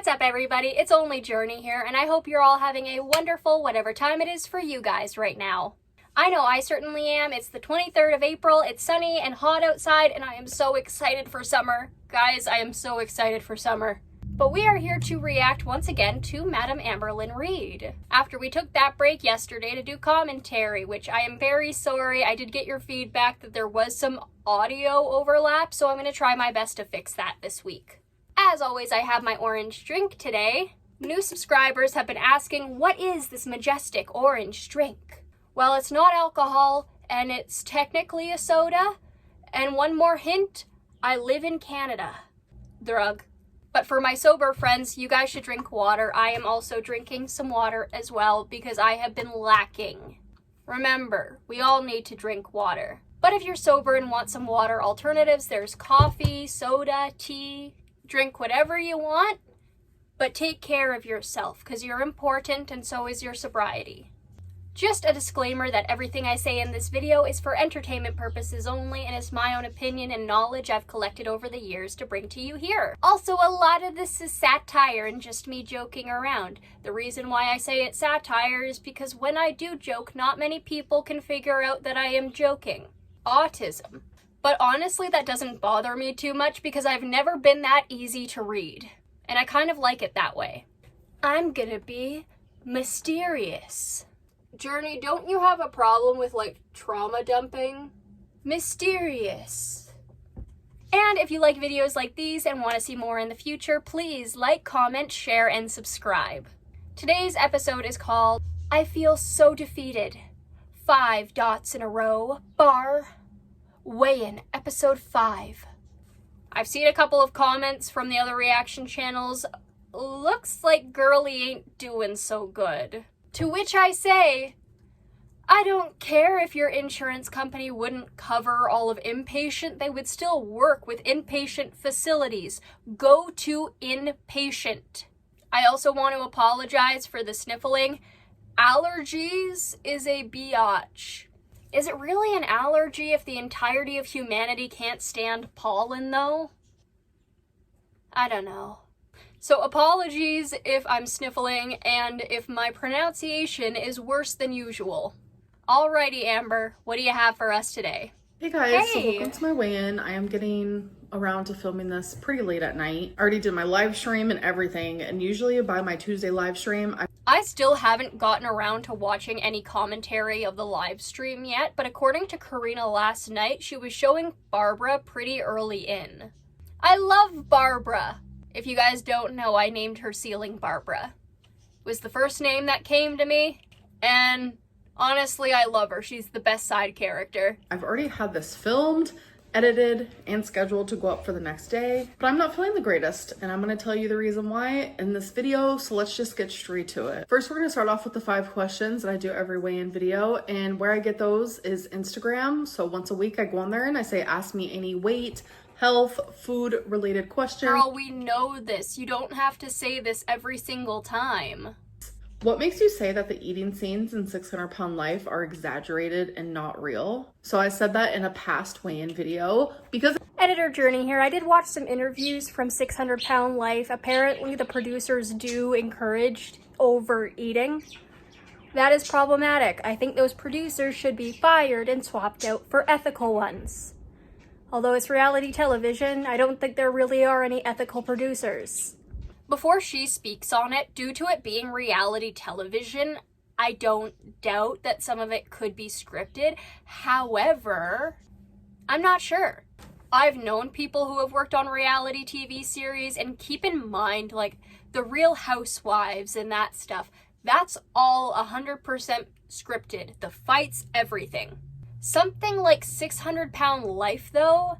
What's up, everybody? It's only Journey here, and I hope you're all having a wonderful whatever time it is for you guys right now. I know I certainly am. It's the 23rd of April, it's sunny and hot outside, and I am so excited for summer. Guys, I am so excited for summer. But we are here to react once again to Madam Amberlyn Reid. After we took that break yesterday to do commentary, which I am very sorry, I did get your feedback that there was some audio overlap, so I'm going to try my best to fix that this week. As always, I have my orange drink today. New subscribers have been asking, what is this majestic orange drink? Well, it's not alcohol, and it's technically a soda. And one more hint, I live in Canada. Drug. But for my sober friends, you guys should drink water. I am also drinking some water as well because I have been lacking. Remember, we all need to drink water. But if you're sober and want some water alternatives, there's coffee, soda, tea. Drink whatever you want, but take care of yourself because you're important and so is your sobriety. Just a disclaimer that everything I say in this video is for entertainment purposes only and is my own opinion and knowledge I've collected over the years to bring to you here. Also, a lot of this is satire and just me joking around. The reason why I say it's satire is because when I do joke, not many people can figure out that I am joking. Autism. But honestly, that doesn't bother me too much because I've never been that easy to read. And I kind of like it that way. I'm gonna be mysterious. Journey, don't you have a problem with, trauma dumping? Mysterious. And if you like videos like these and want to see more in the future, please like, comment, share, and subscribe. Today's episode is called, I Feel So Defeated. 5 dots in a row, bar. Weigh-in, episode 5. I've seen a couple of comments from the other reaction channels. Looks like girly ain't doing so good. To which I say, I don't care if your insurance company wouldn't cover all of inpatient, they would still work with inpatient facilities. Go to inpatient. I also want to apologize for the sniffling. Allergies is a biatch. Is it really an allergy if the entirety of humanity can't stand pollen, though? I don't know. So apologies if I'm sniffling and if my pronunciation is worse than usual. Alrighty, Amber, what do you have for us today? Hey guys, Hey. So welcome to my weigh-in. I am getting around to filming this pretty late at night. I already did my live stream and everything, and usually by my Tuesday live stream, I still haven't gotten around to watching any commentary of the live stream yet, but according to Karina last night, she was showing Barbara pretty early in. I love Barbara. If you guys don't know, I named her Ceiling Barbara. It was the first name that came to me, and honestly, I love her. She's the best side character. I've already had this filmed, edited, and scheduled to go up for the next day, but I'm not feeling the greatest, and I'm going to tell you the reason why in this video, so let's just get straight to it. First, we're going to start off with the 5 questions that I do every weigh-in video, and where I get those is Instagram. So once a week I go on there and I say, ask me any weight, health, food related questions. Girl, we know this. You don't have to say this every single time. What makes you say that the eating scenes in 600 Pound Life are exaggerated and not real? So I said that in a past weigh-in video because... Editor Journey here. I did watch some interviews from 600 Pound Life. Apparently the producers do encourage overeating. That is problematic. I think those producers should be fired and swapped out for ethical ones. Although it's reality television, I don't think there really are any ethical producers. Before she speaks on it, due to it being reality television, I don't doubt that some of it could be scripted. However, I'm not sure. I've known people who have worked on reality TV series, and keep in mind, the Real Housewives and that stuff, that's all 100% scripted. The fights, everything. Something like 600 Pound Life, though,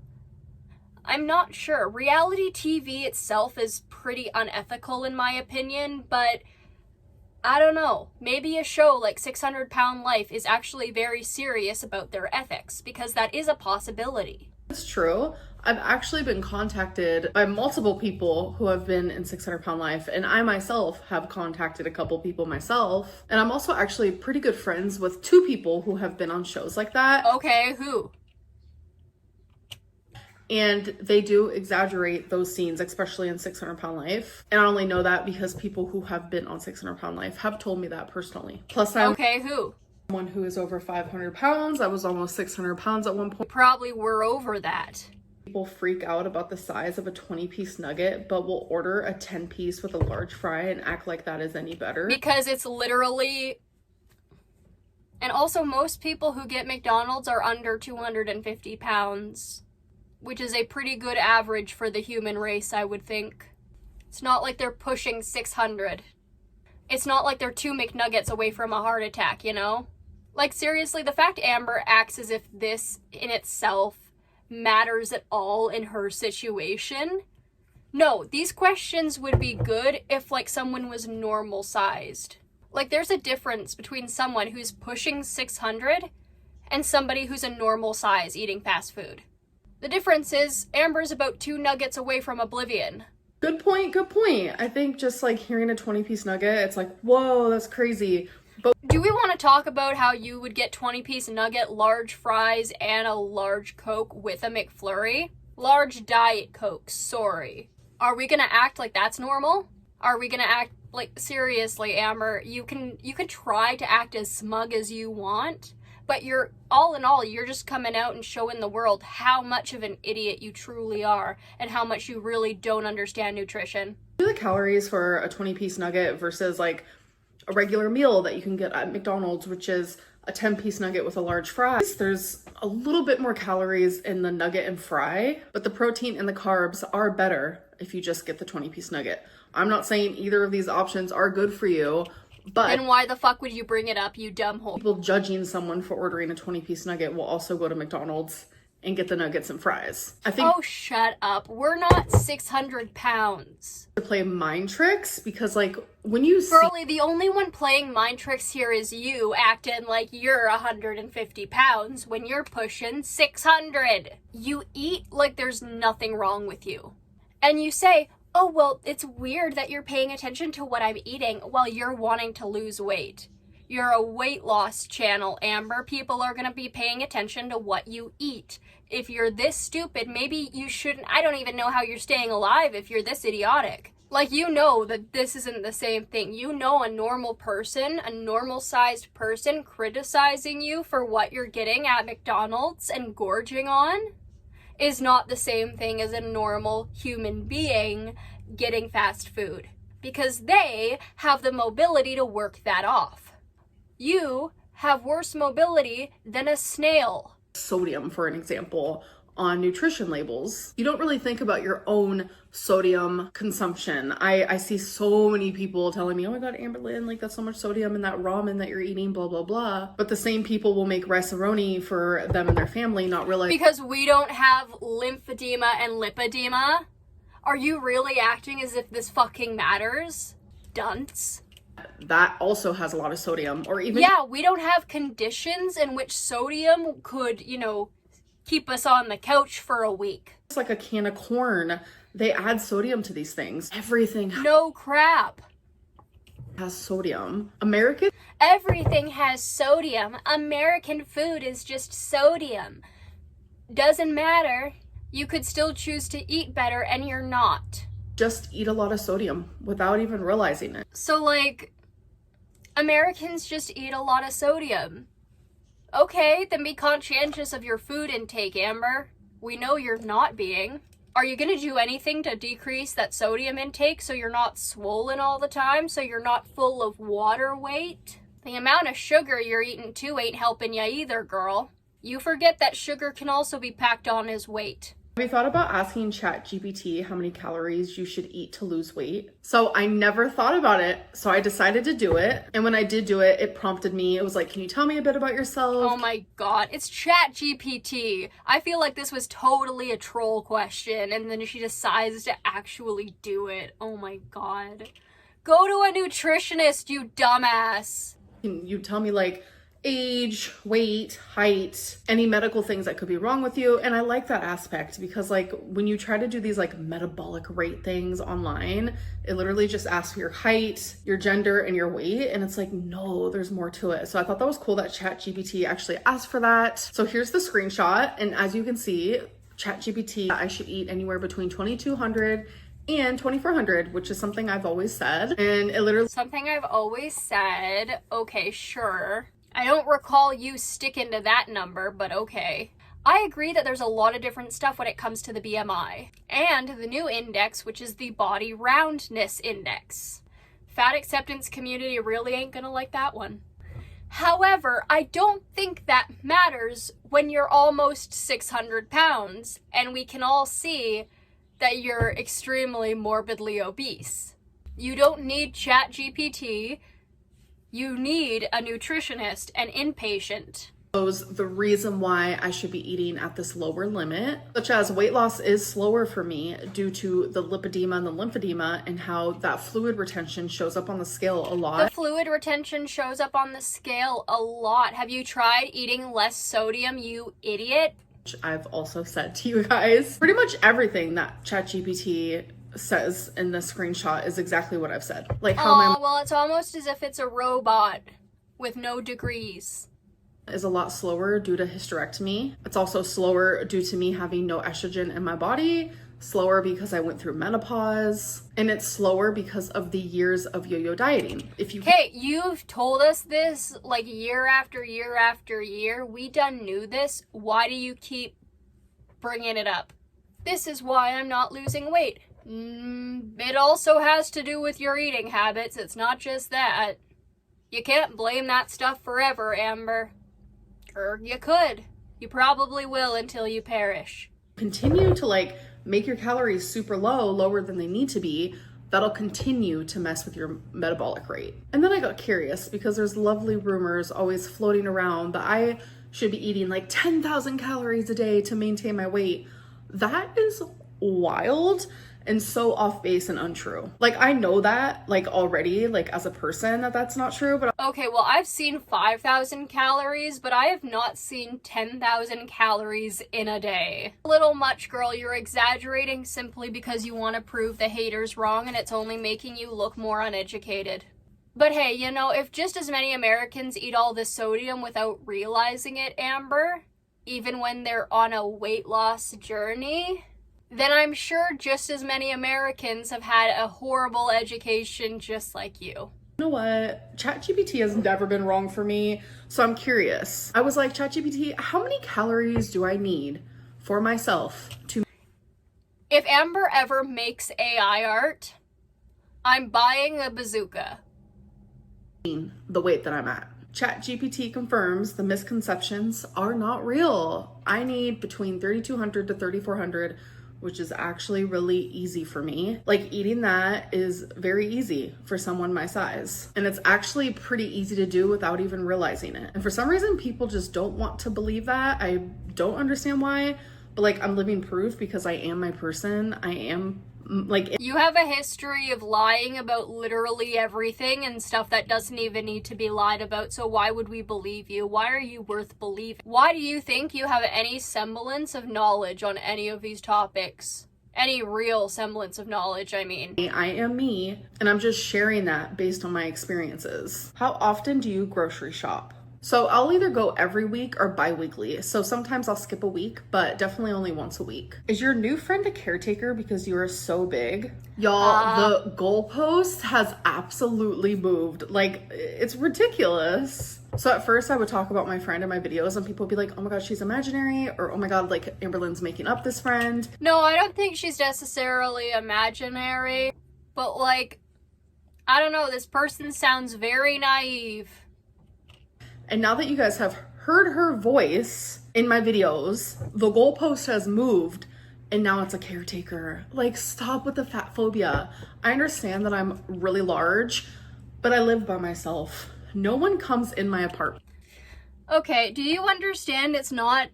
I'm not sure. Reality TV itself is pretty unethical in my opinion, but I don't know. Maybe a show like 600 Pound Life is actually very serious about their ethics, because that is a possibility. It's true. I've actually been contacted by multiple people who have been in 600 Pound Life, and I myself have contacted a couple people myself. And I'm also actually pretty good friends with 2 people who have been on shows like that. Okay, who? And they do exaggerate those scenes, especially in 600 Pound Life. And I only know that because people who have been on 600 Pound Life have told me that personally. Plus, I'm Okay, who? someone who is over 500 pounds. I was almost 600 pounds at one point. Probably were over that. People freak out about the size of a 20-piece nugget, but will order a 10-piece with a large fry and act like that is any better. Because it's literally... And also, most people who get McDonald's are under 250 pounds, which is a pretty good average for the human race, I would think. It's not like they're pushing 600. It's not like they're 2 McNuggets away from a heart attack, you know? Like, seriously, the fact Amber acts as if this in itself matters at all in her situation. No, these questions would be good if, like, someone was normal sized. Like, there's a difference between someone who's pushing 600 and somebody who's a normal size eating fast food. The difference is Amber's about 2 nuggets away from oblivion. Good point, good point. I think just like hearing a 20-piece nugget, it's like, whoa, that's crazy. But Do we want to talk about how you would get 20-piece nugget, large fries, and a large Coke with a McFlurry? Large Diet Coke, sorry. Are we gonna act like that's normal? Are we gonna act like, seriously, Amber, you can try to act as smug as you want, but you're, all in all, you're just coming out and showing the world how much of an idiot you truly are and how much you really don't understand nutrition. do the calories for a 20-piece nugget versus like a regular meal that you can get at McDonald's, which is a 10-piece nugget with a large fry. There's a little bit more calories in the nugget and fry, but the protein and the carbs are better if you just get the 20-piece nugget. I'm not saying either of these options are good for you, but Then why the fuck would you bring it up, you dumb hole? people judging someone for ordering a 20-piece nugget will also go to McDonald's and get the nuggets and fries. I think Oh, shut up. We're not 600 pounds. to play mind tricks because like when you see Girlie, the only one playing mind tricks here is you, acting like you're 150 pounds when you're pushing 600. You eat like there's nothing wrong with you. And you say, oh, well, it's weird that you're paying attention to what I'm eating while you're wanting to lose weight. You're a weight loss channel, Amber. People are going to be paying attention to what you eat. If you're this stupid, maybe you shouldn't. I don't even know how you're staying alive if you're this idiotic. Like, you know that this isn't the same thing. You know a normal person, a normal-sized person criticizing you for what you're getting at McDonald's and gorging on is not the same thing as a normal human being getting fast food. Because they have the mobility to work that off. You have worse mobility than a snail. sodium, for an example, on nutrition labels, you don't really think about your own sodium consumption. I see so many people telling me, oh my god, Amberlynn, like that's so much sodium in that ramen that you're eating, blah blah blah. But the same people will make rice-a-roni for them and their family, not realizing Because we don't have lymphedema and lipedema. Are you really acting as if this fucking matters? Dunce. that also has a lot of sodium. Or even Yeah, we don't have conditions in which sodium could, keep us on the couch for a week. just like a can of corn, they add sodium to these things. Everything No crap. has sodium. American Everything has sodium. American food is just sodium. Doesn't matter. You could still choose to eat better and you're not. just eat a lot of sodium without even realizing it. So, Americans just eat a lot of sodium. Okay, then be conscientious of your food intake, Amber. We know you're not being. Are you gonna do anything to decrease that sodium intake so you're not swollen all the time, so you're not full of water weight? The amount of sugar you're eating too ain't helping you either, girl. You forget that sugar can also be packed on as weight. Have you thought about asking ChatGPT how many calories you should eat to lose weight? So I never thought about it, so I decided to do it. And when I did do it, it prompted me. It was like, can you tell me a bit about yourself? Oh my god, it's ChatGPT. I feel like this was totally a troll question, and then she decides to actually do it. Oh my god. Go to a nutritionist, you dumbass. Can you tell me age, weight, height, any medical things that could be wrong with you? And I like that aspect because when you try to do these metabolic rate things online, it literally just asks for your height, your gender, and your weight. And it's like, no, there's more to it. So I thought that was cool that ChatGPT actually asked for that. So here's the screenshot. And as you can see, ChatGPT, I should eat anywhere between 2,200 and 2,400, which is something I've always said. And it literally... Something I've always said. Okay, sure. I don't recall you sticking to that number, but okay. I agree that there's a lot of different stuff when it comes to the BMI. And the new index, which is the body roundness index. Fat acceptance community really ain't gonna like that one. However, I don't think that matters when you're almost 600 pounds and we can all see that you're extremely morbidly obese. You don't need ChatGPT. You need a nutritionist, an inpatient. The reason why I should be eating at this lower limit, such as weight loss is slower for me due to the lipedema and the lymphedema and how that fluid retention shows up on the scale a lot. The fluid retention shows up on the scale a lot. Have you tried eating less sodium, you idiot? Which I've also said to you guys. Pretty much everything that ChatGPT says in the screenshot is exactly what I've said. Like how well, it's almost as if it's a robot with no degrees. Is a lot slower due to hysterectomy. It's also slower due to me having no estrogen in my body, slower because I went through menopause, and it's slower because of the years of yo-yo dieting. Okay, you've told us this like year after year after year. We done knew this. Why do you keep bringing it up? This is why I'm not losing weight. It also has to do with your eating habits. It's not just that. You can't blame that stuff forever, Amber. Or you could. You probably will until you perish. Continue to like make your calories super low, lower than they need to be. That'll continue to mess with your metabolic rate. And then I got curious because there's lovely rumors always floating around that I should be eating like 10,000 calories a day to maintain my weight. That is wild and so off base and untrue. Like I know that like already, like as a person that that's not true, but okay, well I've seen 5,000 calories, but I have not seen 10,000 calories in a day. A little much, girl. You're exaggerating simply because you want to prove the haters wrong and it's only making you look more uneducated. But hey, you know, if just as many Americans eat all this sodium without realizing it, Amber, even when they're on a weight loss journey, then I'm sure just as many Americans have had a horrible education just like you. You know what? ChatGPT has never been wrong for me, so I'm curious. I was like, ChatGPT, how many calories do I need for myself to... If Amber ever makes AI art, I'm buying a bazooka. The weight that I'm at. ChatGPT confirms the misconceptions are not real. I need between 3,200 to 3,400, which is actually really easy for me. Like eating that is very easy for someone my size. And it's actually pretty easy to do without even realizing it. And for some reason, people just don't want to believe that. I don't understand why, but like I'm living proof because I am my person. I am like... You have a history of lying about literally everything and stuff that doesn't even need to be lied about, so why would we believe you? Why are you worth believing? Why do you think you have any semblance of knowledge on any of these topics? Any real semblance of knowledge, I mean. I am me, and I'm just sharing that based on my experiences. How often do you grocery shop? So I'll either go every week or bi-weekly. So sometimes I'll skip a week, but definitely only once a week. Is your new friend a caretaker because you are so big? Y'all, the goalpost has absolutely moved. Like, it's ridiculous. So at first I would talk about my friend in my videos and people would be like, oh my god, she's imaginary, or oh my god, like Amberlynn's making up this friend. No, I don't think she's necessarily imaginary, but like, I don't know, this person sounds very naive. And now that you guys have heard her voice in my videos, the goalpost has moved and now it's a caretaker. Like, stop with the fat phobia. I understand that I'm really large, but I live by myself. No one comes in my apartment. Okay, do you understand it's not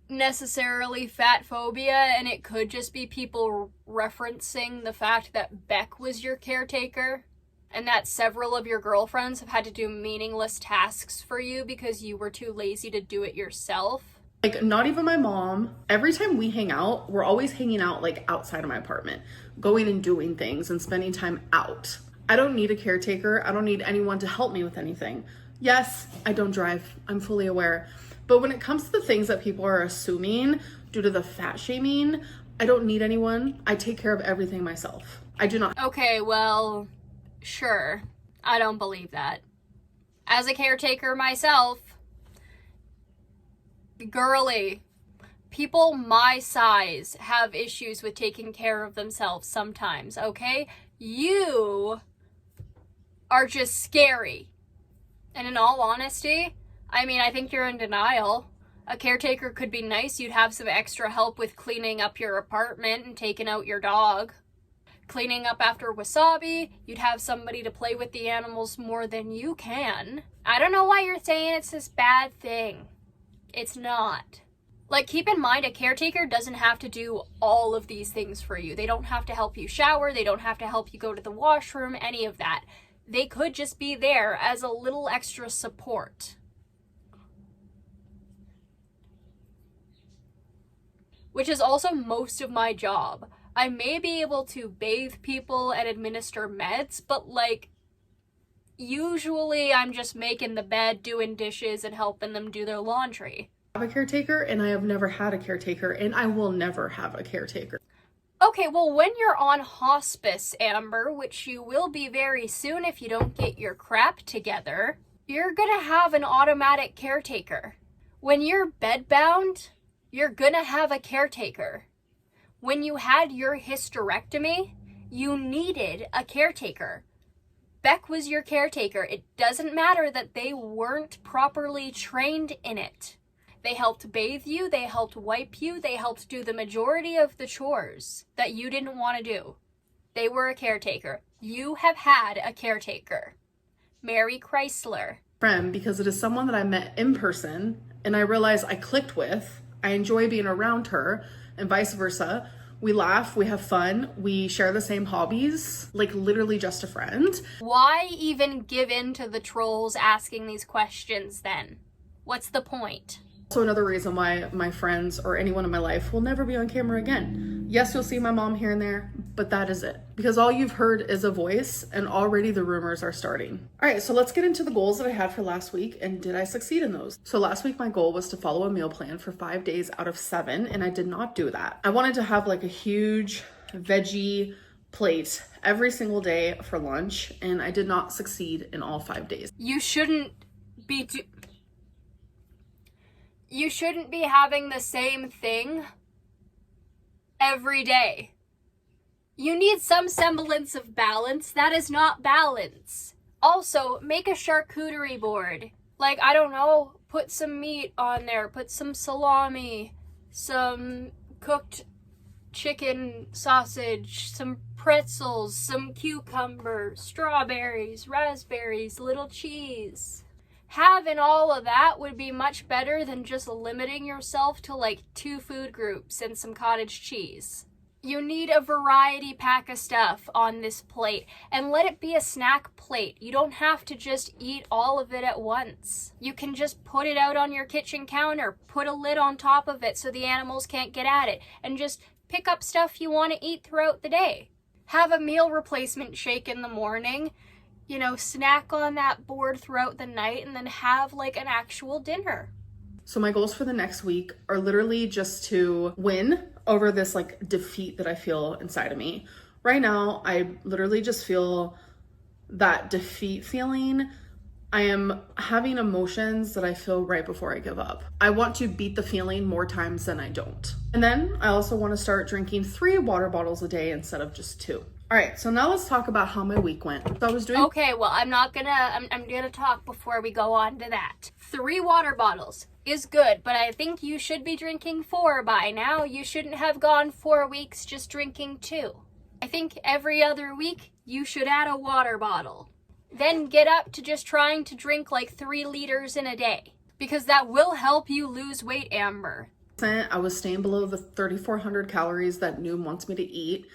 necessarily fat phobia and it could just be people referencing the fact that Beck was your caretaker? And that several of your girlfriends have had to do meaningless tasks for you because you were too lazy to do it yourself? Like, not even my mom. Every time we hang out, we're always hanging out like outside of my apartment, going and doing things and spending time out. I don't need a caretaker. I don't need anyone to help me with anything. Yes, I don't drive. I'm fully aware. But when it comes to the things that people are assuming, due to the fat shaming. I don't need anyone. I take care of everything myself. I do not. Okay, well, sure. I don't believe that. As a caretaker myself, girly, people my size have issues with taking care of themselves sometimes, okay? You are just scary. And in all honesty, I mean, I think you're in denial. A caretaker could be nice. You'd have some extra help with cleaning up your apartment and taking out your dog. Cleaning up after Wasabi, you'd have somebody to play with the animals more than you can. I don't know why you're saying it's this bad thing. It's not. Like, keep in mind, a caretaker doesn't have to do all of these things for you. They don't have to help you shower. They don't have to help you go to the washroom, any of that. They could just be there as a little extra support. Which is also most of my job. I may be able to bathe people and administer meds, but like, usually I'm just making the bed, doing dishes, and helping them do their laundry. I have a caretaker, and I have never had a caretaker, and I will never have a caretaker. Okay, well, when you're on hospice, Amber, which you will be very soon if you don't get your crap together, you're gonna have an automatic caretaker. When you're bedbound, you're gonna have a caretaker. When you had your hysterectomy, you needed a caretaker. Beck was your caretaker. It doesn't matter that they weren't properly trained in it. They helped bathe you, they helped wipe you, they helped do the majority of the chores that you didn't want to do. They were a caretaker. You have had a caretaker. Mary Chrysler. Friend, because it is someone that I met in person, and I realized I clicked with. I enjoy being around her, and vice versa. We laugh, we have fun, we share the same hobbies, like literally just a friend. Why even give in to the trolls asking these questions then? What's the point? Also another reason why my friends or anyone in my life will never be on camera again. Yes, you'll see my mom here and there, but that is it. Because all you've heard is a voice, and already the rumors are starting. All right, so let's get into the goals that I had for last week, and did I succeed in those? So last week, my goal was to follow a meal plan for 5 days out of 7, and I did not do that. I wanted to have like a huge veggie plate every single day for lunch, and I did not succeed in all 5 days. You shouldn't be having the same thing every day. You need some semblance of balance. That is not balance. Also, make a charcuterie board. Like, I don't know, put some meat on there, put some salami, some cooked chicken sausage, some pretzels, some cucumber, strawberries, raspberries, little cheese. Having all of that would be much better than just limiting yourself to like 2 food groups and some cottage cheese. You need a variety pack of stuff on this plate, and let it be a snack plate. You don't have to just eat all of it at once. You can just put it out on your kitchen counter, put a lid on top of it so the animals can't get at it, and just pick up stuff you want to eat throughout the day. Have a meal replacement shake in the morning, you know, snack on that board throughout the night, and then have like an actual dinner. So my goals for the next week are literally just to win over this like defeat that I feel inside of me. Right now, I literally just feel that defeat feeling. I am having emotions that I feel right before I give up. I want to beat the feeling more times than I don't. And then I also want to start drinking 3 water bottles a day instead of just 2. All right, so now let's talk about how my week went. So I was doing... Okay, well, I'm gonna talk before we go on to that. 3 water bottles is good, but I think you should be drinking 4 by now. You shouldn't have gone 4 weeks just drinking 2. I think every other week you should add a water bottle. Then get up to just trying to drink like 3 liters in a day, because that will help you lose weight, Amber. I was staying below the 3,400 calories that Noom wants me to eat.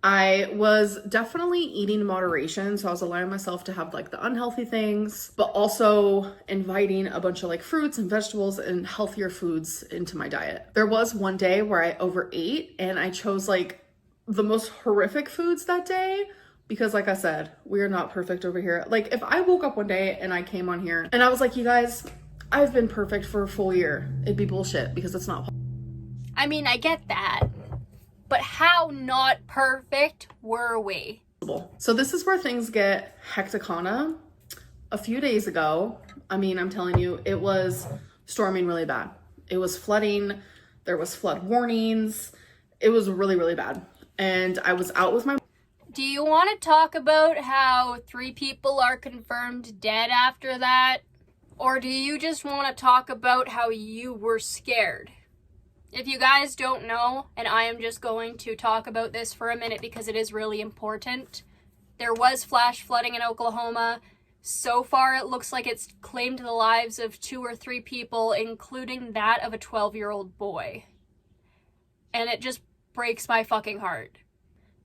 I was definitely eating in moderation, so I was allowing myself to have like the unhealthy things, but also inviting a bunch of like fruits and vegetables and healthier foods into my diet. There was one day where I overate and I chose like the most horrific foods that day because, like I said, we are not perfect over here. Like if I woke up one day and I came on here and I was like, you guys, I've been perfect for a full year, it'd be bullshit because it's not. I mean, I get that, but how not perfect were we? So this is where things get hecticana. A few days ago, I mean, I'm telling you, it was storming really bad. It was flooding. There was flood warnings. It was really, really bad. And I was out with my... Do you want to talk about how 3 people are confirmed dead after that? Or do you just want to talk about how you were scared? If you guys don't know, and I am just going to talk about this for a minute because it is really important, there was flash flooding in Oklahoma. So far, it looks like it's claimed the lives of 2 or 3 people, including that of a 12-year-old boy. And it just breaks my fucking heart.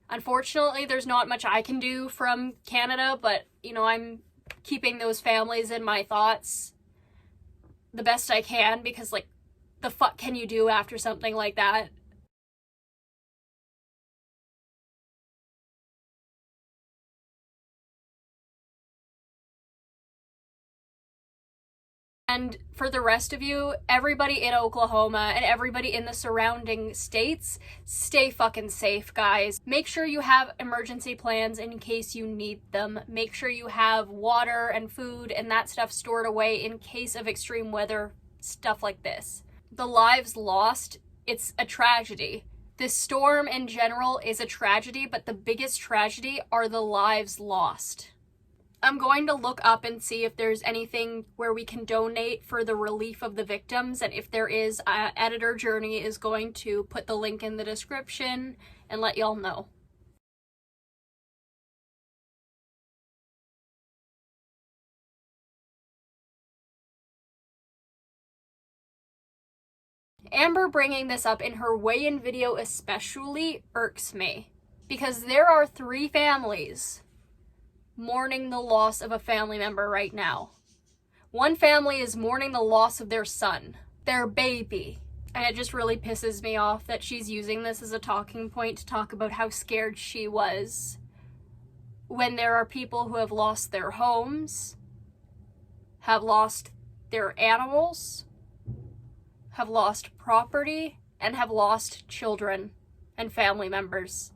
Unfortunately, there's not much I can do from Canada, but, you know, I'm keeping those families in my thoughts the best I can because, like, the fuck can you do after something like that? And for the rest of you, everybody in Oklahoma and everybody in the surrounding states, stay fucking safe, guys. Make sure you have emergency plans in case you need them. Make sure you have water and food and that stuff stored away in case of extreme weather, stuff like this. The lives lost, it's a tragedy. This storm in general is a tragedy, but the biggest tragedy are the lives lost. I'm going to look up and see if there's anything where we can donate for the relief of the victims, and if there is, Editor Journey is going to put the link in the description and let y'all know. Amber bringing this up in her weigh-in video especially irks me, because there are 3 families mourning the loss of a family member right now. One family is mourning the loss of their son, their baby. And it just really pisses me off that she's using this as a talking point to talk about how scared she was when there are people who have lost their homes, have lost their animals, have lost property, and have lost children and family members.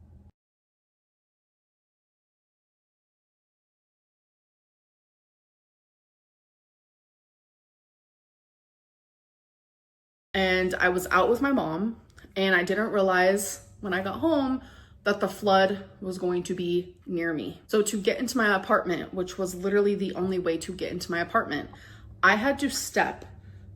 And I was out with my mom, and I didn't realize when I got home that the flood was going to be near me. So to get into my apartment, which was literally the only way to get into my apartment, I had to step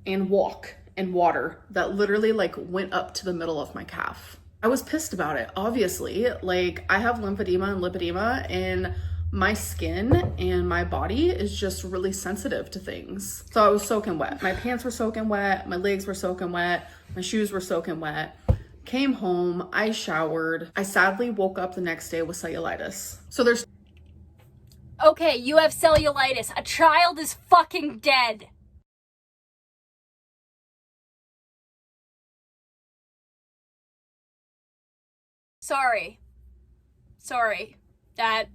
and walk in water that literally like went up to the middle of my calf. I was pissed about it, obviously. Like, I have lymphedema and lipedema, and my skin and my body is just really sensitive to things. So I was soaking wet. My pants were soaking wet, my legs were soaking wet, my shoes were soaking wet. Came home, I showered. I sadly woke up the next day with cellulitis. So there's... Okay, you have cellulitis. A child is fucking dead. Sorry. That...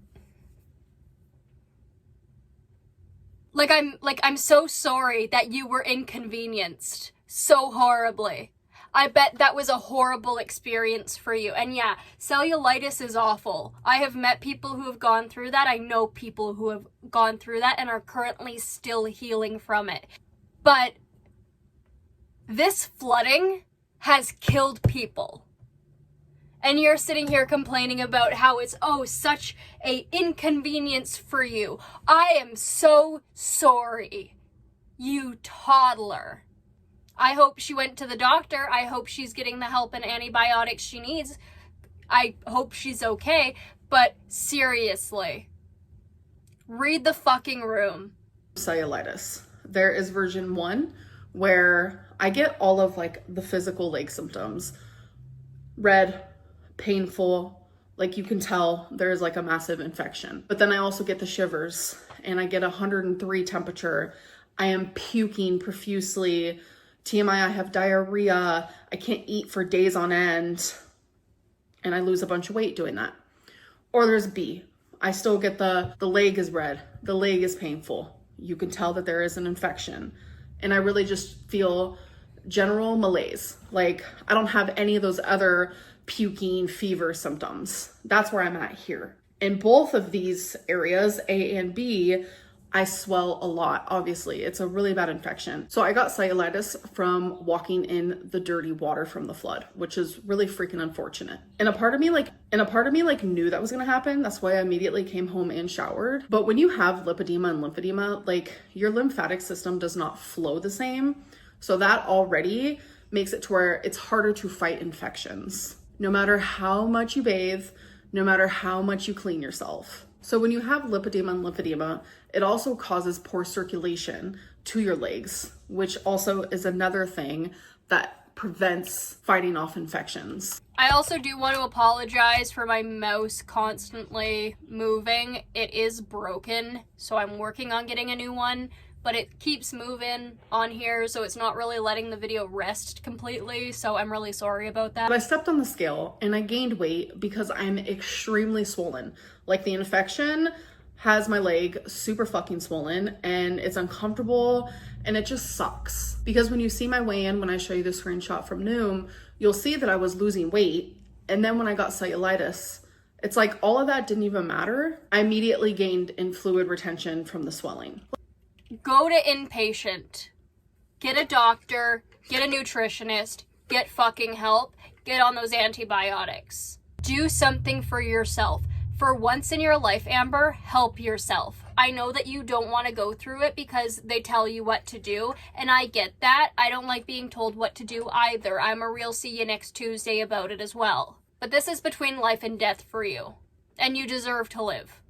I'm so sorry that you were inconvenienced so horribly. I bet that was a horrible experience for you. And yeah, cellulitis is awful. I have met people who have gone through that. I know people who have gone through that and are currently still healing from it. But this flooding has killed people. And you're sitting here complaining about how it's, oh, such a inconvenience for you. I am so sorry, you toddler. I hope she went to the doctor. I hope she's getting the help and antibiotics she needs. I hope she's okay. But seriously, read the fucking room. Cellulitis. There is version 1 where I get all of like the physical leg symptoms. Red, painful, like you can tell there's like a massive infection. But then I also get the shivers and I get 103 temperature. I am puking profusely. TMI, I have diarrhea. I can't eat for days on end. And I lose a bunch of weight doing that. Or there's B. I still get the leg is red. The leg is painful. You can tell that there is an infection. And I really just feel general malaise. Like, I don't have any of those other puking, fever symptoms. That's where I'm at here. In both of these areas, A and B, I swell a lot, obviously. It's a really bad infection. So I got cellulitis from walking in the dirty water from the flood, which is really freaking unfortunate. And a part of me knew that was gonna happen. That's why I immediately came home and showered. But when you have lipedema and lymphedema, like, your lymphatic system does not flow the same. So that already makes it to where it's harder to fight infections. No matter how much you bathe, no matter how much you clean yourself. So when you have lipedema and lymphedema, it also causes poor circulation to your legs, which also is another thing that prevents fighting off infections. I also do want to apologize for my mouse constantly moving. It is broken, so I'm working on getting a new one, but it keeps moving on here, so it's not really letting the video rest completely, so I'm really sorry about that. But I stepped on the scale and I gained weight because I'm extremely swollen. Like, the infection has my leg super fucking swollen and it's uncomfortable and it just sucks. Because when you see my weigh-in, when I show you the screenshot from Noom, you'll see that I was losing weight. And then when I got cellulitis, it's like all of that didn't even matter. I immediately gained in fluid retention from the swelling. Go to inpatient. Get a doctor, get a nutritionist, get fucking help, get on those antibiotics. Do something for yourself. For once in your life, Amber, help yourself. I know that you don't want to go through it because they tell you what to do, and I get that. I don't like being told what to do either. I'm a real see you next Tuesday about it as well. But this is between life and death for you, and you deserve to live.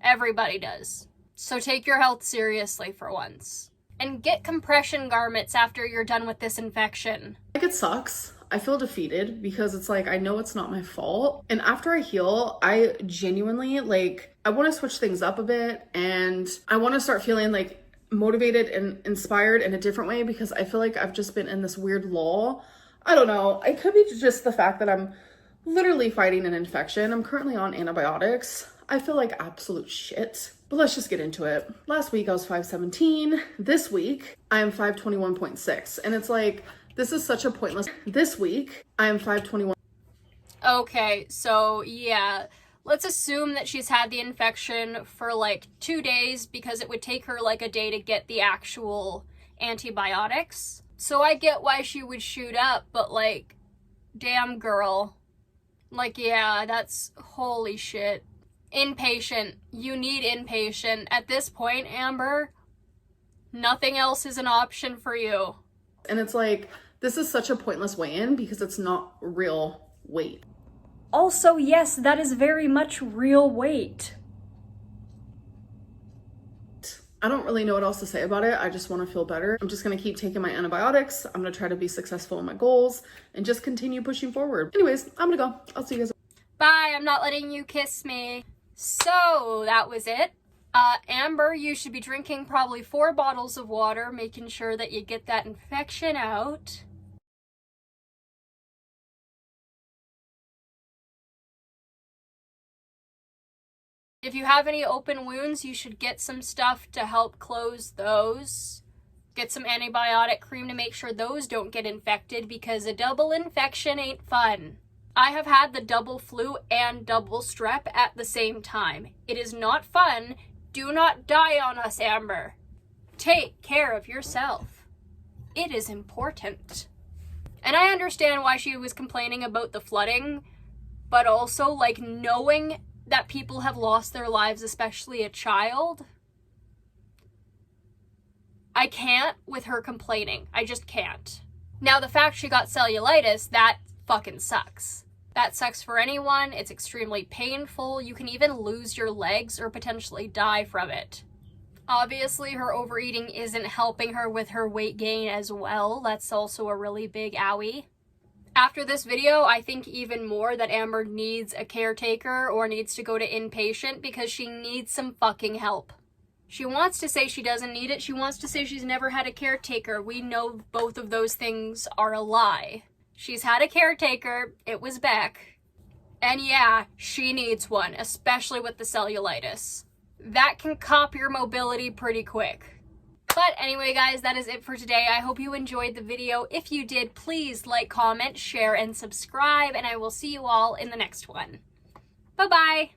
Everybody does. So take your health seriously for once. And get compression garments after you're done with this infection. Like, it sucks. I feel defeated because it's like, I know it's not my fault. And after I heal, I genuinely, like, I want to switch things up a bit and I want to start feeling like motivated and inspired in a different way because I feel like I've just been in this weird lull. I don't know. It could be just the fact that I'm literally fighting an infection. I'm currently on antibiotics. I feel like absolute shit. But let's just get into it. Last week I was 5'17". This week I am 5'21.6". And it's like, this is such a pointless. This week I am 5'21". Okay, so yeah, let's assume that she's had the infection for like 2 days because it would take her like a day to get the actual antibiotics. So I get why she would shoot up, but like, damn girl. Like, yeah, that's holy shit. Inpatient. You need inpatient. At this point, Amber, nothing else is an option for you. And it's like, this is such a pointless weigh-in because it's not real weight. Also, yes, that is very much real weight. I don't really know what else to say about it. I just want to feel better. I'm just going to keep taking my antibiotics. I'm going to try to be successful in my goals and just continue pushing forward. Anyways, I'm going to go. I'll see you guys. Bye, I'm not letting you kiss me. So, that was it. Amber, you should be drinking probably 4 bottles of water, making sure that you get that infection out. If you have any open wounds, you should get some stuff to help close those. Get some antibiotic cream to make sure those don't get infected because a double infection ain't fun. I have had the double flu and double strep at the same time. It is not fun. Do not die on us, Amber. Take care of yourself. It is important. And I understand why she was complaining about the flooding, but also, like, knowing that people have lost their lives, especially a child. I can't with her complaining. I just can't. Now, the fact she got cellulitis, that fucking sucks. That sucks for anyone. It's extremely painful. You can even lose your legs or potentially die from it. Obviously, her overeating isn't helping her with her weight gain as well. That's also a really big owie. After this video, I think even more that Amber needs a caretaker or needs to go to inpatient because she needs some fucking help. She wants to say she doesn't need it. She wants to say she's never had a caretaker. We know both of those things are a lie. She's had a caretaker. It was Beck. And yeah, she needs one, especially with the cellulitis. That can cop your mobility pretty quick. But anyway, guys, that is it for today. I hope you enjoyed the video. If you did, please like, comment, share, and subscribe, and I will see you all in the next one. Bye-bye.